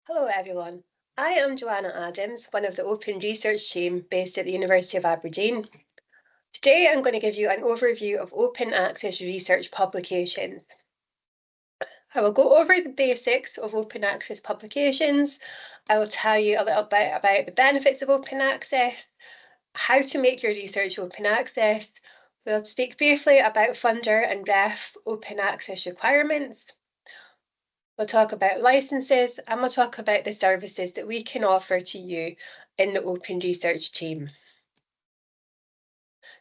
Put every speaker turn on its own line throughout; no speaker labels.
Hello everyone. I am Joanna Adams, one of the Open Research team based at the University of Aberdeen. Today I'm going to give you an overview of open access research publications. I will go over the basics of open access publications. I will tell you a little bit about the benefits of open access, how to make your research open access. We'll speak briefly about funder and ref open access requirements. We'll talk about licenses and we'll talk about the services that we can offer to you in the Open Research team.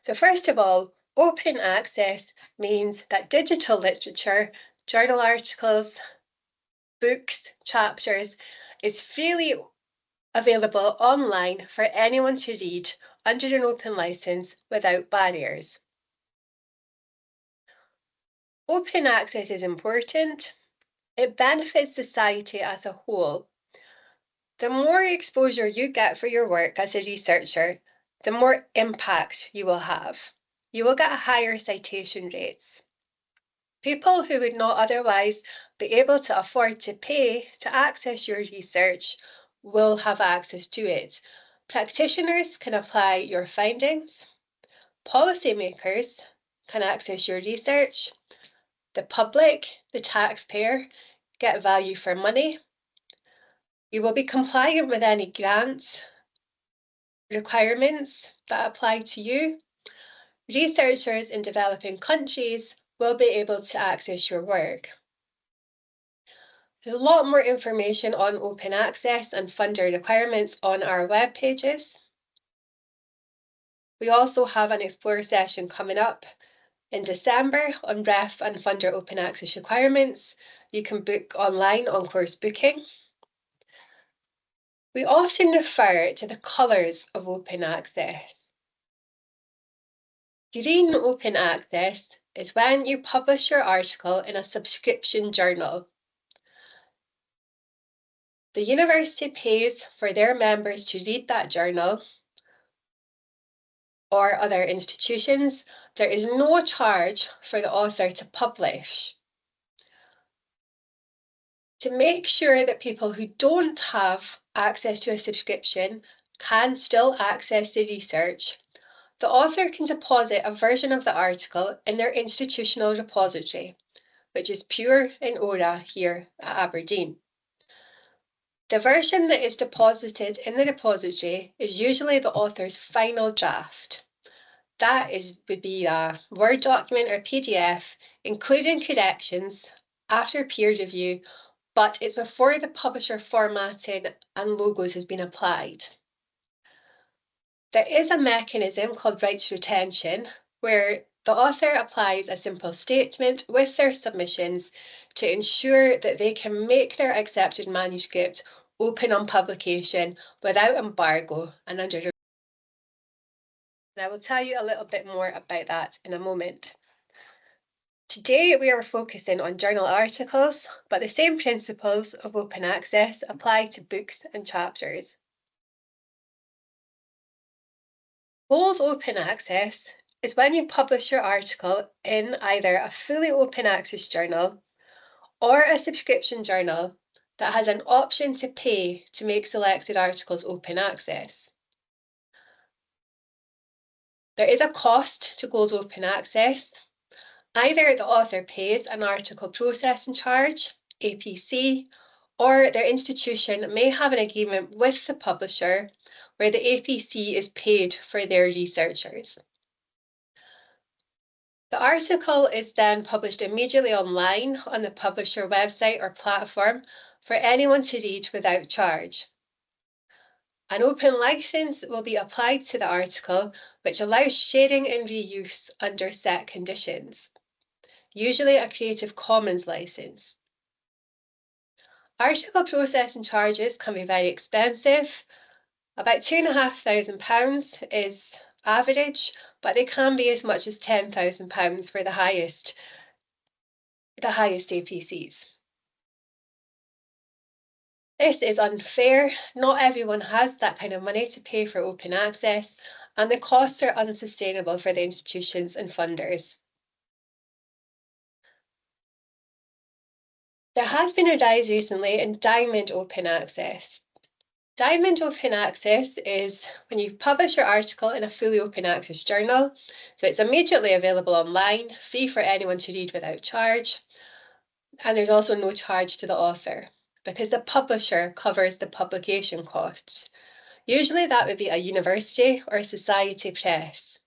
So first of all, open access means that digital literature, journal articles, books, chapters is freely available online for anyone to read under an open license without barriers. Open access is important. It benefits society as a whole. The more exposure you get for your work as a researcher, the more impact you will have. You will get higher citation rates. People who would not otherwise be able to afford to pay to access your research will have access to it. Practitioners can apply your findings. Policymakers can access your research. The public, the taxpayer, get value for money. You will be compliant with any grants requirements that apply to you. Researchers in developing countries will be able to access your work. There's a lot more information on open access and funder requirements on our web pages. We also have an ExplORe session coming up in December on ref and funder open access requirements. You can book online on course booking. We often refer to the colours of open access. Green open access is when you publish your article in a subscription journal. The university pays for their members to read that journal or other institutions. There is no charge for the author to publish. To make sure that people who don't have access to a subscription can still access the research, the author can deposit a version of the article in their institutional repository, which is Pure in Aura here at Aberdeen. The version that is deposited in the repository is usually the author's final draft. That would be a Word document or PDF, including corrections after peer review, but it's before the publisher formatting and logos has been applied. There is a mechanism called rights retention where the author applies a simple statement with their submissions to ensure that they can make their accepted manuscript open on publication without embargo and under. And I will tell you a little bit more about that in a moment. Today we are focusing on journal articles, but the same principles of open access apply to books and chapters. Gold open access is when you publish your article in either a fully open access journal or a subscription journal that has an option to pay to make selected articles open access. There is a cost to gold open access. Either the author pays an article processing charge, APC, or their institution may have an agreement with the publisher where the APC is paid for their researchers. The article is then published immediately online on the publisher website or platform for anyone to read without charge. An open license will be applied to the article, which allows sharing and reuse under set conditions, usually a Creative Commons license. Article processing charges can be very expensive. About £2,500 is average, but they can be as much as £10,000 for the highest APCs. This is unfair. Not everyone has that kind of money to pay for open access, and the costs are unsustainable for the institutions and funders. There has been a rise recently in diamond open access. Diamond open access is when you publish your article in a fully open access journal, so it's immediately available online, free for anyone to read without charge, and there's also no charge to the author because the publisher covers the publication costs. Usually that would be a university or a society press.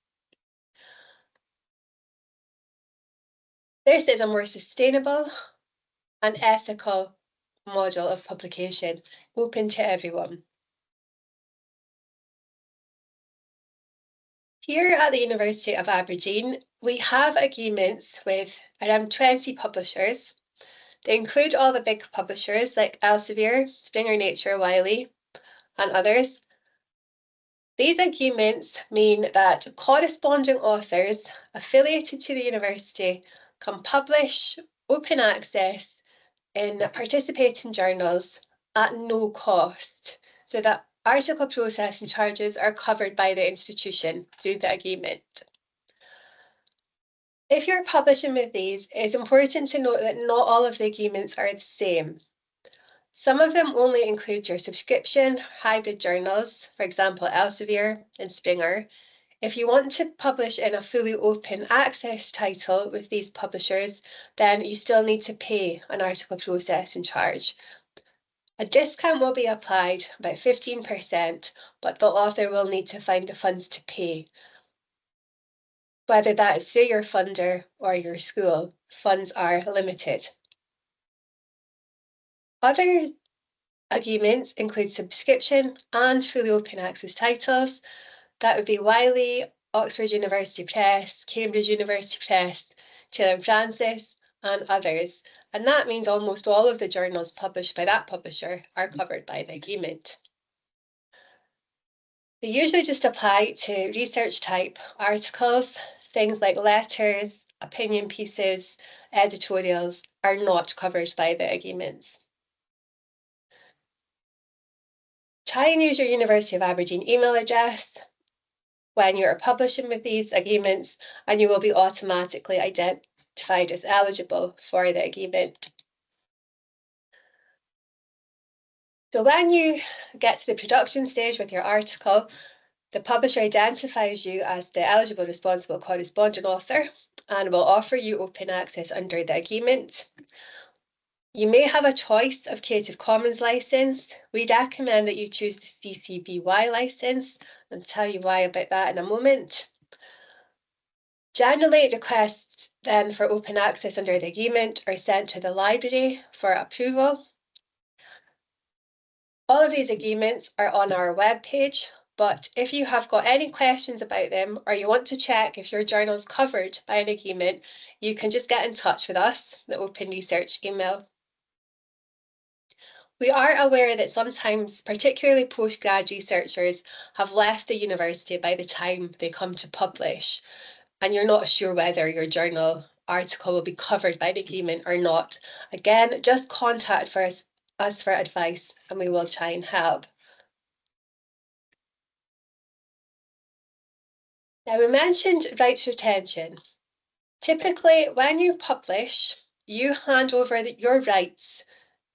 This is a more sustainable and ethical model of publication, open to everyone. Here at the University of Aberdeen, we have agreements with around 20 publishers. They include all the big publishers like Elsevier, Springer Nature, Wiley, and others. These agreements mean that corresponding authors affiliated to the university can publish open access in participating journals at no cost, so that article processing charges are covered by the institution through the agreement. If you're publishing with these, it's important to note that not all of the agreements are the same. Some of them only include your subscription, hybrid journals, for example, Elsevier and Springer. If you want to publish in a fully open access title with these publishers, then you still need to pay an article processing charge. A discount will be applied, about 15%, but the author will need to find the funds to pay. Whether that is through your funder or your school, funds are limited. Other agreements include subscription and fully open access titles. That would be Wiley, Oxford University Press, Cambridge University Press, Taylor and Francis, and others. And that means almost all of the journals published by that publisher are covered by the agreement. They usually just apply to research type articles. Things like letters, opinion pieces, editorials are not covered by the agreements. Try and use your University of Aberdeen email address when you're publishing with these agreements, and you will be automatically identified as eligible for the agreement. So when you get to the production stage with your article, the publisher identifies you as the eligible responsible corresponding author and will offer you open access under the agreement. You may have a choice of Creative Commons license. We recommend that you choose the CC BY license. I'll tell you why about that in a moment. Generally, requests then for open access under the agreement are sent to the library for approval. All of these agreements are on our webpage, but if you have got any questions about them or you want to check if your journal is covered by an agreement, you can just get in touch with us, the Open Research email. We are aware that sometimes, particularly postgrad researchers, have left the university by the time they come to publish, and you're not sure whether your journal article will be covered by the agreement or not. Again, just contact us for advice and we will try and help. Now, we mentioned rights retention. Typically, when you publish, you hand over your rights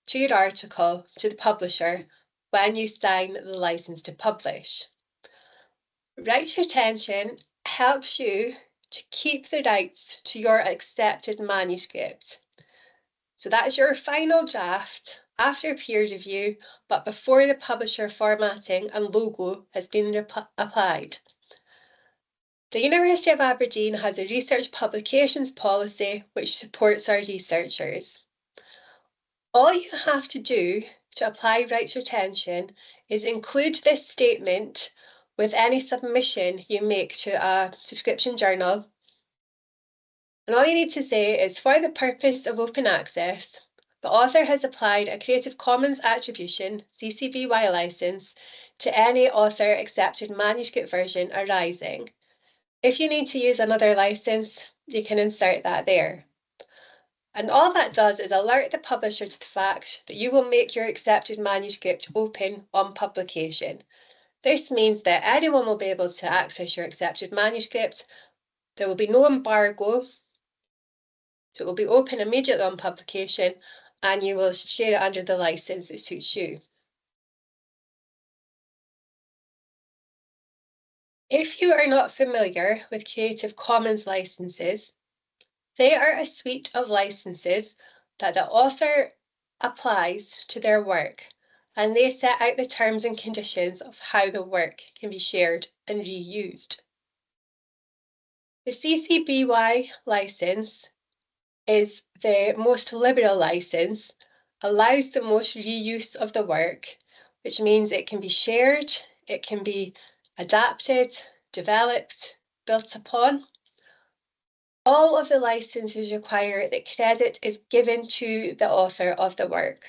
to your article to the publisher when you sign the license to publish. Rights retention helps you to keep the rights to your accepted manuscript. So that is your final draft after peer review, but before the publisher formatting and logo has been applied. The University of Aberdeen has a research publications policy which supports our researchers. All you have to do to apply rights retention is include this statement with any submission you make to a subscription journal. And all you need to say is, for the purpose of open access, the author has applied a Creative Commons Attribution (CC BY) license to any author accepted manuscript version arising. If you need to use another license, you can insert that there. And all that does is alert the publisher to the fact that you will make your accepted manuscript open on publication. This means that anyone will be able to access your accepted manuscript. There will be no embargo, so it will be open immediately on publication, and you will share it under the license that suits you. If you are not familiar with Creative Commons licenses, they are a suite of licenses that the author applies to their work, and they set out the terms and conditions of how the work can be shared and reused. The CC BY license is the most liberal license, allows the most reuse of the work, which means it can be shared, it can be adapted, developed, built upon. All of the licenses require that credit is given to the author of the work.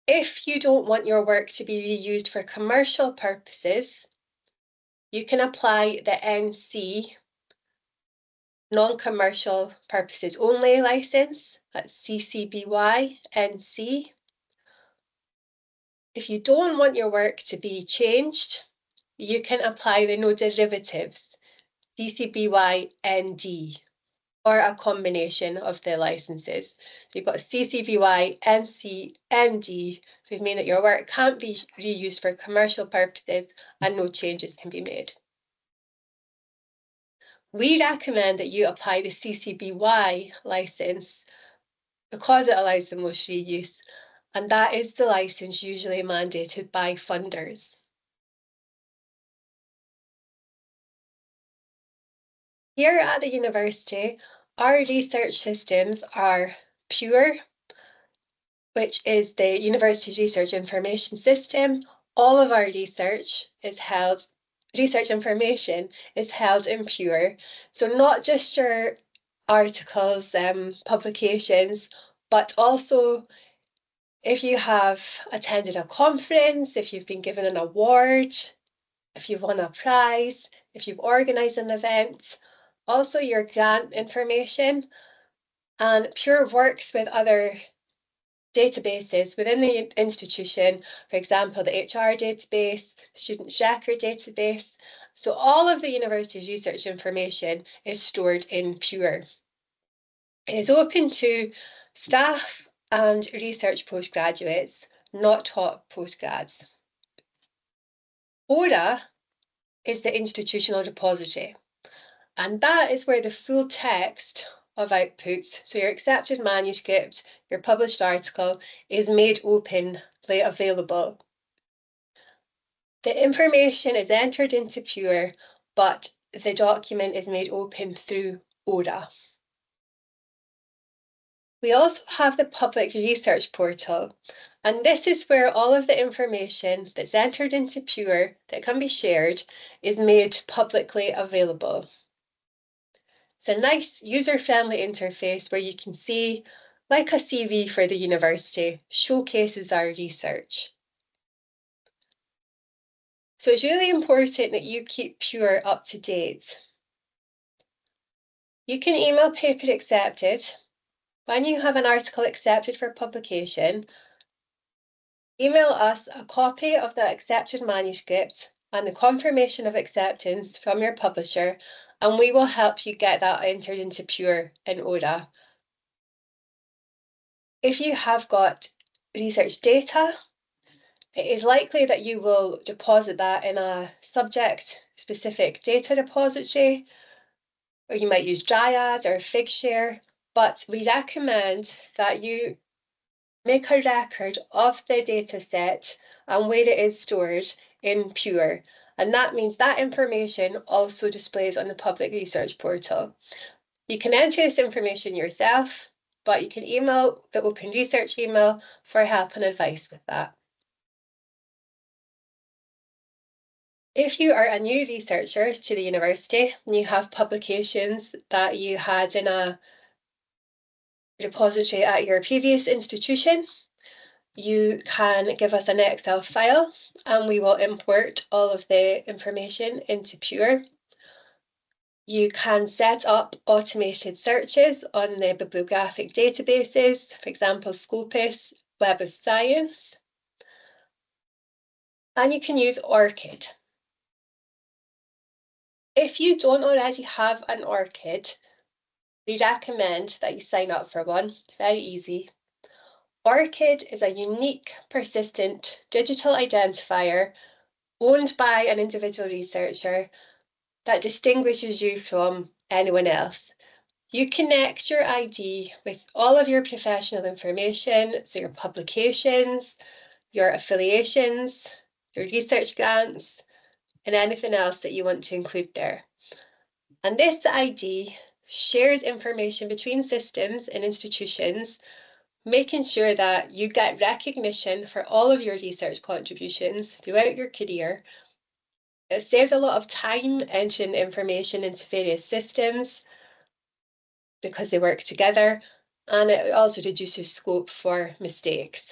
If you don't want your work to be reused for commercial purposes, you can apply the NC, non-commercial purposes only license, that's CC BY NC. If you don't want your work to be changed, you can apply the no derivatives, CC BY ND, or a combination of the licenses. So you've got CC BY, NC, ND, which mean that your work can't be reused for commercial purposes and no changes can be made. We recommend that you apply the CC BY license because it allows the most reuse, and that is the license usually mandated by funders. Here at the university, our research systems are PURE, which is the University Research Information System. All of our research information is held in PURE. So not just your articles, publications, but also if you have attended a conference, if you've been given an award, if you've won a prize, if you've organised an event, also your grant information. And PURE works with other databases within the institution, for example, the HR database, student record database. So all of the university's research information is stored in PURE. It is open to staff and research postgraduates, not top postgrads. ORA is the institutional repository, and that is where the full text of outputs, so your accepted manuscript, your published article, is made openly available. The information is entered into PURE, but the document is made open through ORA. We also have the public research portal, and this is where all of the information that's entered into PURE that can be shared is made publicly available. It's a nice user-friendly interface where you can see, like a CV for the university, showcases our research. So it's really important that you keep PURE up to date. You can email paper accepted. When you have an article accepted for publication, email us a copy of the accepted manuscript and the confirmation of acceptance from your publisher, and we will help you get that entered into PURE in ORA. If you have got research data, it is likely that you will deposit that in a subject-specific data repository, or you might use Dryad or Figshare, but we recommend that you make a record of the data set and where it is stored in PURE. And that means that information also displays on the public research portal. You can enter this information yourself, but you can email the Open Research email for help and advice with that. If you are a new researcher to the university and you have publications that you had in a repository at your previous institution, you can give us an Excel file and we will import all of the information into PURE. You can set up automated searches on the bibliographic databases, for example, Scopus, Web of Science, and you can use ORCID. If you don't already have an ORCID, we recommend that you sign up for one. It's very easy. ORCID is a unique, persistent digital identifier owned by an individual researcher that distinguishes you from anyone else. You connect your ID with all of your professional information, so your publications, your affiliations, your research grants, and anything else that you want to include there. And this ID shares information between systems and institutions, making sure that you get recognition for all of your research contributions throughout your career. It saves a lot of time entering information into various systems because they work together, and it also reduces scope for mistakes.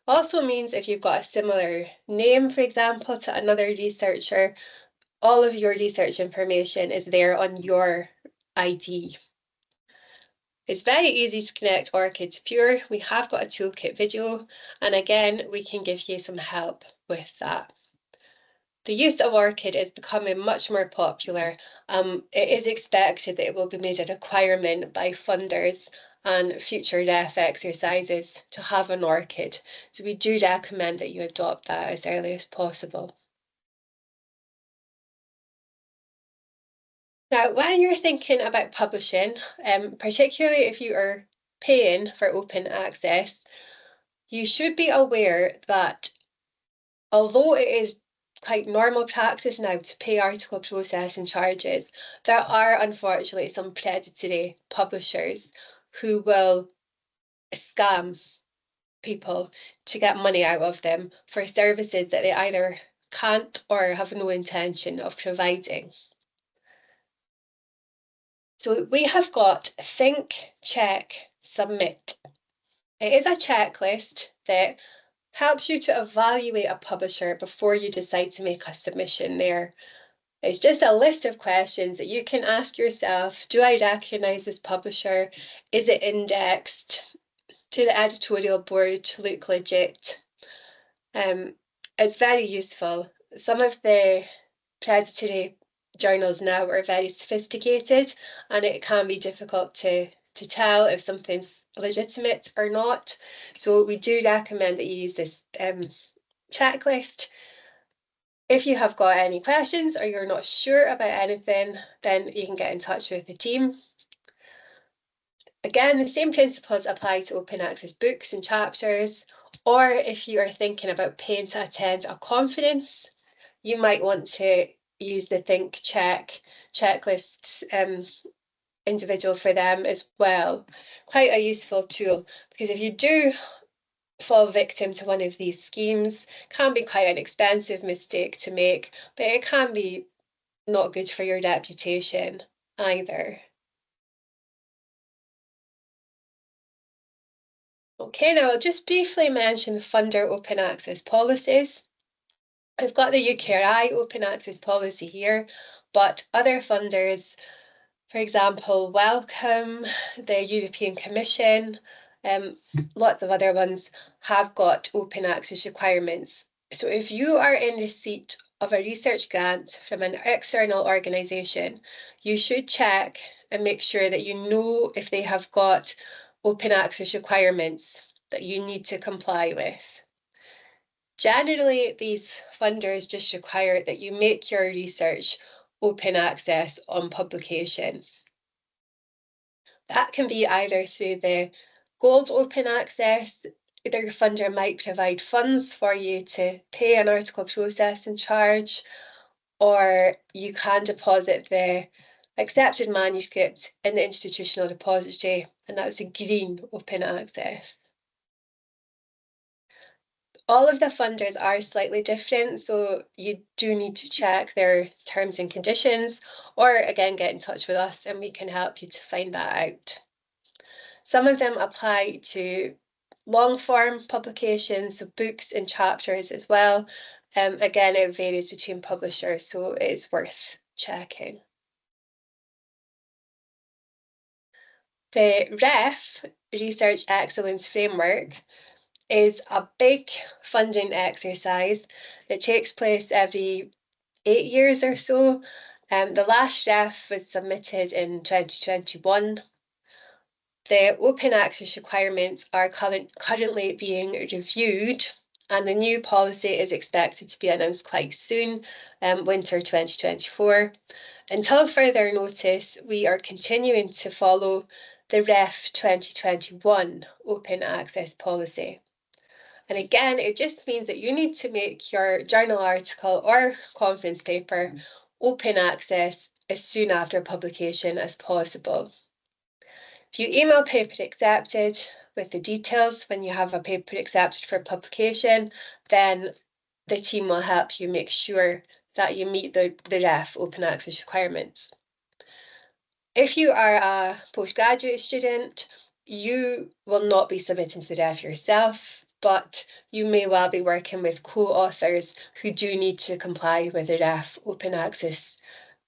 Also means if you've got a similar name, for example, to another researcher, all of your research information is there on your ID. It's very easy to connect ORCID to Pure. We have got a toolkit video, and again, we can give you some help with that. The use of ORCID is becoming much more popular. It is expected that it will be made a requirement by funders and future REF exercises to have an ORCID. So we do recommend that you adopt that as early as possible. Now, when you're thinking about publishing, particularly if you are paying for open access, you should be aware that although it is quite normal practice now to pay article processing charges, there are unfortunately some predatory publishers who will scam people to get money out of them for services that they either can't or have no intention of providing. So we have got Think, Check, Submit. It is a checklist that helps you to evaluate a publisher before you decide to make a submission there. It's just a list of questions that you can ask yourself. Do I recognise this publisher? Is it indexed? Do the editorial board look legit? It's very useful. Some of the predatory journals now are very sophisticated, and it can be difficult to tell if something's legitimate or not. So we do recommend that you use this checklist. If you have got any questions or you're not sure about anything, then you can get in touch with the team. Again, the same principles apply to open access books and chapters, or if you are thinking about paying to attend a conference, you might want to use the Think Check checklist individual for them as well. Quite a useful tool, because if you do fall victim to one of these schemes, can be quite an expensive mistake to make, but it can be not good for your reputation either. Okay, now I'll just briefly mention funder open access policies. I've got the UKRI open access policy here, but other funders, for example, Welcome, the European Commission, lots of other ones have got open access requirements. So if you are in receipt of a research grant from an external organisation, you should check and make sure that you know if they have got open access requirements that you need to comply with. Generally, these funders just require that you make your research open access on publication. That can be either through the gold open access, either your funder might provide funds for you to pay an article processing charge, or you can deposit the accepted manuscript in the institutional depository, and that's a green open access. All of the funders are slightly different, so you do need to check their terms and conditions, or again, get in touch with us and we can help you to find that out. Some of them apply to long form publications, so books and chapters as well. Again, it varies between publishers, so it's worth checking. The REF, Research Excellence Framework, is a big funding exercise. It takes place every 8 years or so. The last ref was submitted in 2021. The open access requirements are currently being reviewed, and the new policy is expected to be announced quite soon, winter 2024. Until further notice, we are continuing to follow the REF 2021 open access policy. And again, it just means that you need to make your journal article or conference paper open access as soon after publication as possible. If you email paper accepted with the details when you have a paper accepted for publication, then the team will help you make sure that you meet the REF open access requirements. If you are a postgraduate student, you will not be submitting to the REF yourself, but you may well be working with co-authors who do need to comply with the REF open access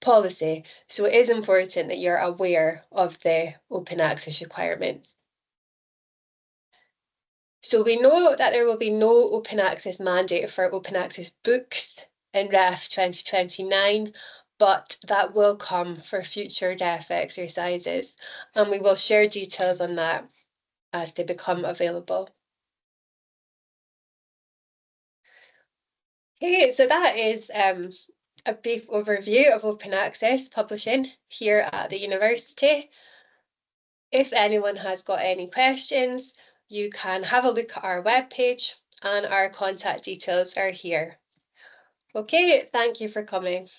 policy. So it is important that you're aware of the open access requirements. So we know that there will be no open access mandate for open access books in REF 2029, but that will come for future REF exercises, and we will share details on that as they become available. Okay, so that is a brief overview of open access publishing here at the university. If anyone has got any questions, you can have a look at our webpage and our contact details are here. Okay, thank you for coming.